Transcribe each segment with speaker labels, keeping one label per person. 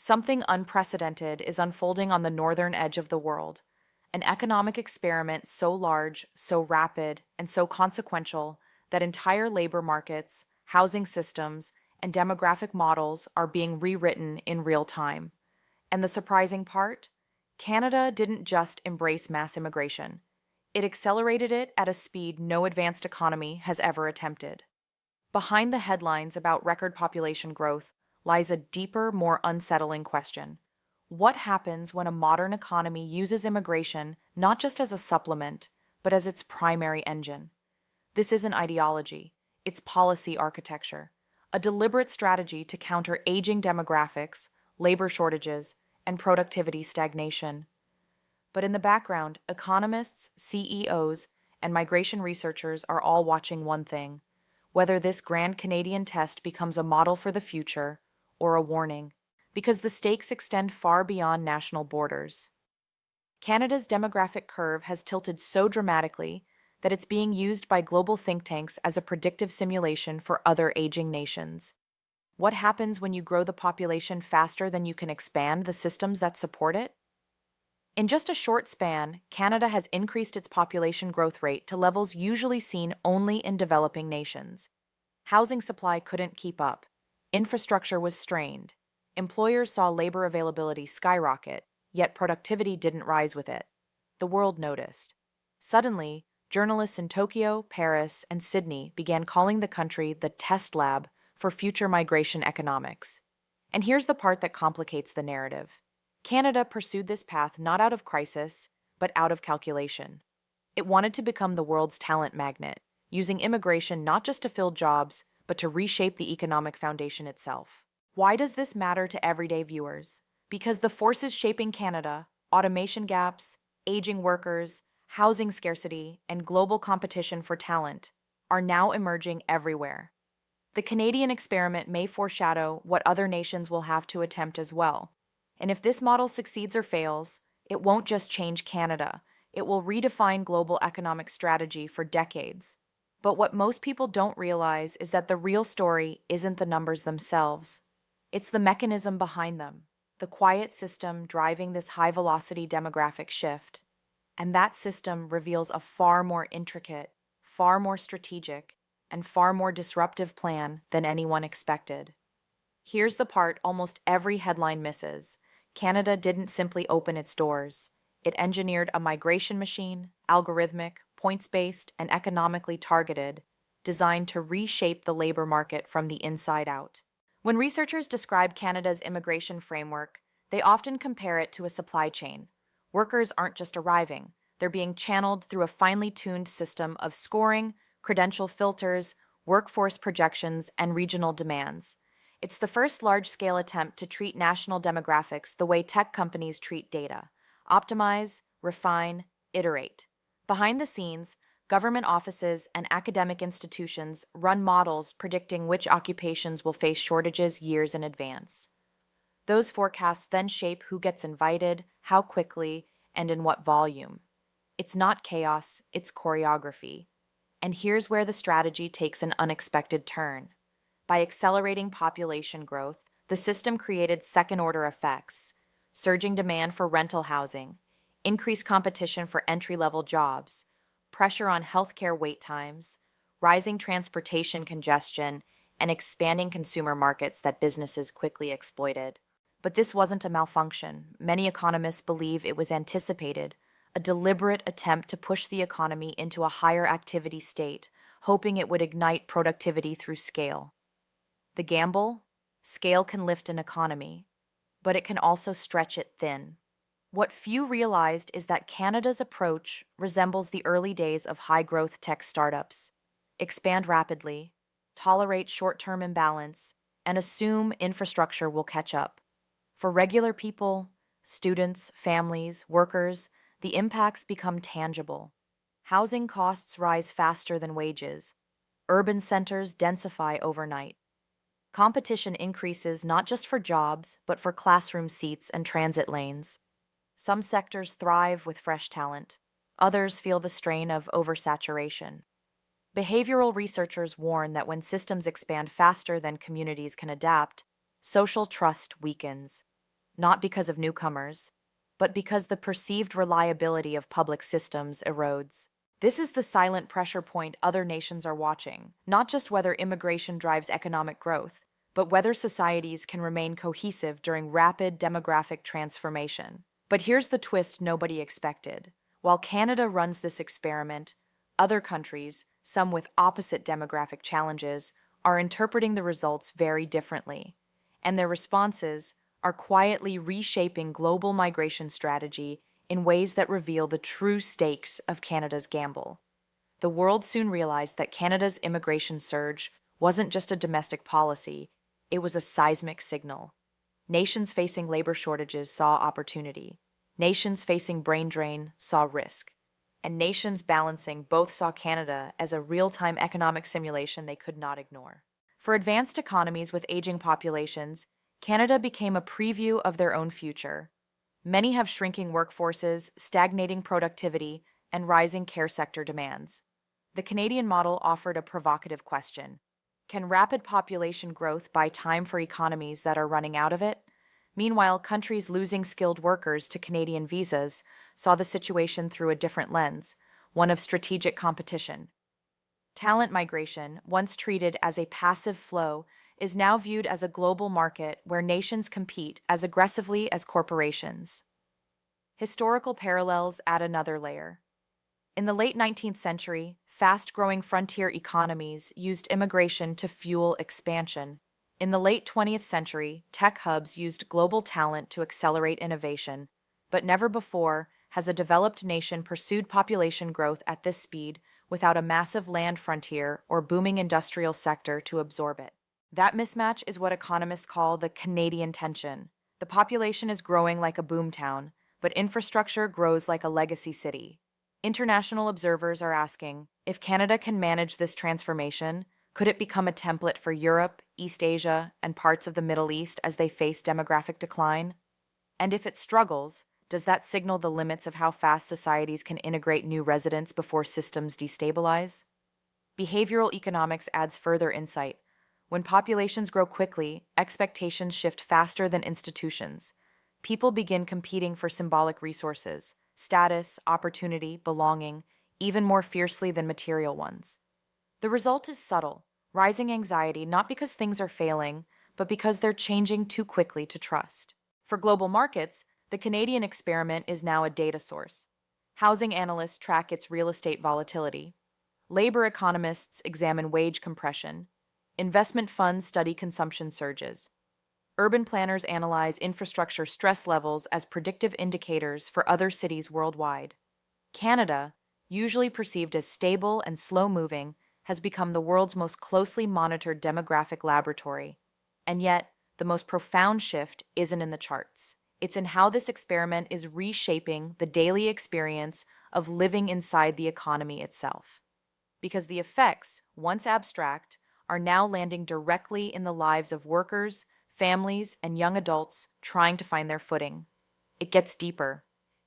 Speaker 1: Something unprecedented is unfolding on the northern edge of the world. An economic experiment so large, so rapid, and so consequential that entire labor markets, housing systems, and demographic models are being rewritten in real time. And the surprising part? Canada didn't just embrace mass immigration. It accelerated it at a speed no advanced economy has ever attempted. Behind the headlines about record population growth lies a deeper, more unsettling question. What happens when a modern economy uses immigration not just as a supplement, but as its primary engine? This isn't ideology, it's policy architecture, a deliberate strategy to counter aging demographics, labor shortages, and productivity stagnation. But in the background, economists, CEOs, and migration researchers are all watching one thing: whether this grand Canadian test becomes a model for the future or a warning, because the stakes extend far beyond national borders. Canada's demographic curve has tilted so dramatically that it's being used by global think tanks as a predictive simulation for other aging nations. What happens when you grow the population faster than you can expand the systems that support it? In just a short span, Canada has increased its population growth rate to levels usually seen only in developing nations. Housing supply couldn't keep up. Infrastructure was strained. Employers saw labor availability skyrocket, yet productivity didn't rise with it. The world noticed. Suddenly, journalists in Tokyo, Paris, and Sydney began calling the country the test lab for future migration economics. And here's the part that complicates the narrative. Canada pursued this path not out of crisis, but out of calculation. It wanted to become the world's talent magnet, using immigration not just to fill jobs, but to reshape the economic foundation itself. Why does this matter to everyday viewers? Because the forces shaping Canada, automation gaps, aging workers, housing scarcity, and global competition for talent, are now emerging everywhere. The Canadian experiment may foreshadow what other nations will have to attempt as well. And if this model succeeds or fails, it won't just change Canada, it will redefine global economic strategy for decades. But what most people don't realize is that the real story isn't the numbers themselves. It's the mechanism behind them, the quiet system driving this high-velocity demographic shift. And that system reveals a far more intricate, far more strategic, and far more disruptive plan than anyone expected. Here's the part almost every headline misses. Canada didn't simply open its doors. It engineered a migration machine, algorithmic, points-based, and economically targeted, designed to reshape the labor market from the inside out. When researchers describe Canada's immigration framework, they often compare it to a supply chain. Workers aren't just arriving, they're being channeled through a finely tuned system of scoring, credential filters, workforce projections, and regional demands. It's the first large-scale attempt to treat national demographics the way tech companies treat data: optimize, refine, iterate. Behind the scenes, government offices and academic institutions run models predicting which occupations will face shortages years in advance. Those forecasts then shape who gets invited, how quickly, and in what volume. It's not chaos, it's choreography. And here's where the strategy takes an unexpected turn. By accelerating population growth, the system created second-order effects: surging demand for rental housing, increased competition for entry-level jobs, pressure on healthcare wait times, rising transportation congestion, and expanding consumer markets that businesses quickly exploited. But this wasn't a malfunction. Many economists believe it was anticipated, a deliberate attempt to push the economy into a higher activity state, hoping it would ignite productivity through scale. The gamble? Scale can lift an economy, but it can also stretch it thin. What few realized is that Canada's approach resembles the early days of high-growth tech startups: expand rapidly, tolerate short-term imbalance, and assume infrastructure will catch up. For regular people, students, families, workers, the impacts become tangible. Housing costs rise faster than wages. Urban centers densify overnight. Competition increases not just for jobs, but for classroom seats and transit lanes. Some sectors thrive with fresh talent. Others feel the strain of oversaturation. Behavioral researchers warn that when systems expand faster than communities can adapt, social trust weakens. not because of newcomers, but because the perceived reliability of public systems erodes. This is the silent pressure point other nations are watching, not just whether immigration drives economic growth, but whether societies can remain cohesive during rapid demographic transformation. But here's the twist nobody expected. While Canada runs this experiment, other countries, some with opposite demographic challenges, are interpreting the results very differently. And their responses are quietly reshaping global migration strategy in ways that reveal the true stakes of Canada's gamble. The world soon realized that Canada's immigration surge wasn't just a domestic policy, it was a seismic signal. Nations facing labor shortages saw opportunity. Nations facing brain drain saw risk. And nations balancing both saw Canada as a real-time economic simulation they could not ignore. For advanced economies with aging populations, Canada became a preview of their own future. Many have shrinking workforces, stagnating productivity, and rising care sector demands. The Canadian model offered a provocative question. Can rapid population growth buy time for economies that are running out of it? Meanwhile, countries losing skilled workers to Canadian visas saw the situation through a different lens, one of strategic competition. Talent migration, once treated as a passive flow, is now viewed as a global market where nations compete as aggressively as corporations. Historical parallels add another layer. In the late 19th century, fast-growing frontier economies used immigration to fuel expansion. In the late 20th century, tech hubs used global talent to accelerate innovation, but never before has a developed nation pursued population growth at this speed without a massive land frontier or booming industrial sector to absorb it. That mismatch is what economists call the Canadian tension. The population is growing like a boomtown, but infrastructure grows like a legacy city. International observers are asking, if Canada can manage this transformation, could it become a template for Europe, East Asia, and parts of the Middle East as they face demographic decline? And if it struggles, does that signal the limits of how fast societies can integrate new residents before systems destabilize? Behavioral economics adds further insight. When populations grow quickly, expectations shift faster than institutions. People begin competing for symbolic resources, status, opportunity, belonging, even more fiercely than material ones. The result is subtle, rising anxiety not because things are failing, but because they're changing too quickly to trust. For global markets, the Canadian experiment is now a data source. Housing analysts track its real estate volatility. Labor economists examine wage compression. Investment funds study consumption surges. Urban planners analyze infrastructure stress levels as predictive indicators for other cities worldwide. Canada, usually perceived as stable and slow-moving, has become the world's most closely monitored demographic laboratory. And yet, the most profound shift isn't in the charts. It's in how this experiment is reshaping the daily experience of living inside the economy itself. Because the effects, once abstract, are now landing directly in the lives of workers, families, and young adults trying to find their footing. It gets deeper.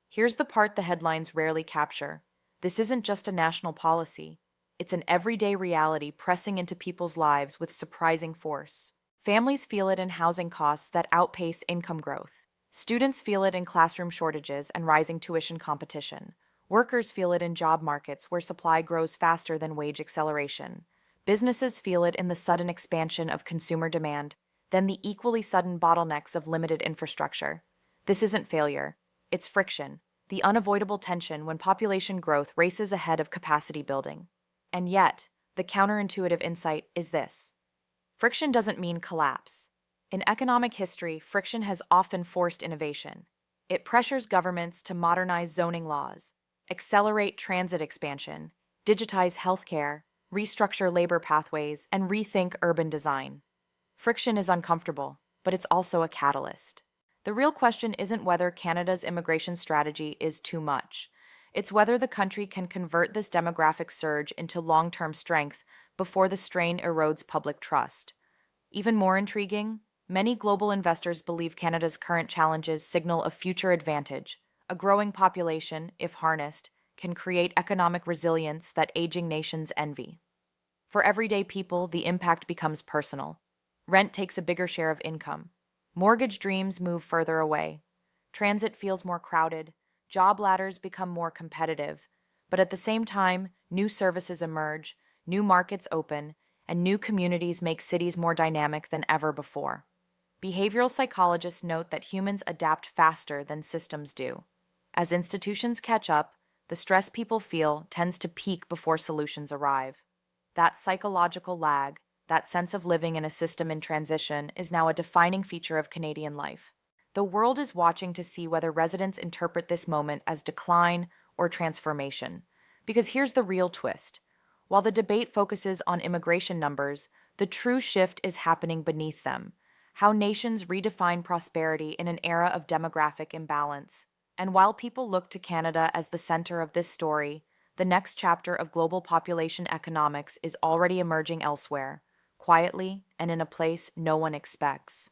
Speaker 1: Here's the part the headlines rarely capture. This isn't just a national policy. It's an everyday reality pressing into people's lives with surprising force. Families feel it in housing costs that outpace income growth. Students feel it in classroom shortages and rising tuition competition. Workers feel it in job markets where supply grows faster than wage acceleration. Businesses feel it in the sudden expansion of consumer demand, then the equally sudden bottlenecks of limited infrastructure. This isn't failure. It's friction, the unavoidable tension when population growth races ahead of capacity building. And yet, the counterintuitive insight is this. Friction doesn't mean collapse. In economic history, friction has often forced innovation. It pressures governments to modernize zoning laws, accelerate transit expansion, digitize healthcare, restructure labor pathways, and rethink urban design. Friction is uncomfortable, but it's also a catalyst. The real question isn't whether Canada's immigration strategy is too much. It's whether the country can convert this demographic surge into long-term strength before the strain erodes public trust. Even more intriguing, many global investors believe Canada's current challenges signal a future advantage. A growing population, if harnessed, can create economic resilience that aging nations envy. For everyday people, the impact becomes personal. Rent takes a bigger share of income. Mortgage dreams move further away. Transit feels more crowded. Job ladders become more competitive. But at the same time, new services emerge, new markets open, and new communities make cities more dynamic than ever before. Behavioral psychologists note that humans adapt faster than systems do. As institutions catch up, the stress people feel tends to peak before solutions arrive. That psychological lag, that sense of living in a system in transition, is now a defining feature of Canadian life. The world is watching to see whether residents interpret this moment as decline or transformation. Because here's the real twist. While the debate focuses on immigration numbers, the true shift is happening beneath them. How nations redefine prosperity in an era of demographic imbalance. And while people look to Canada as the center of this story, the next chapter of global population economics is already emerging elsewhere, quietly and in a place no one expects.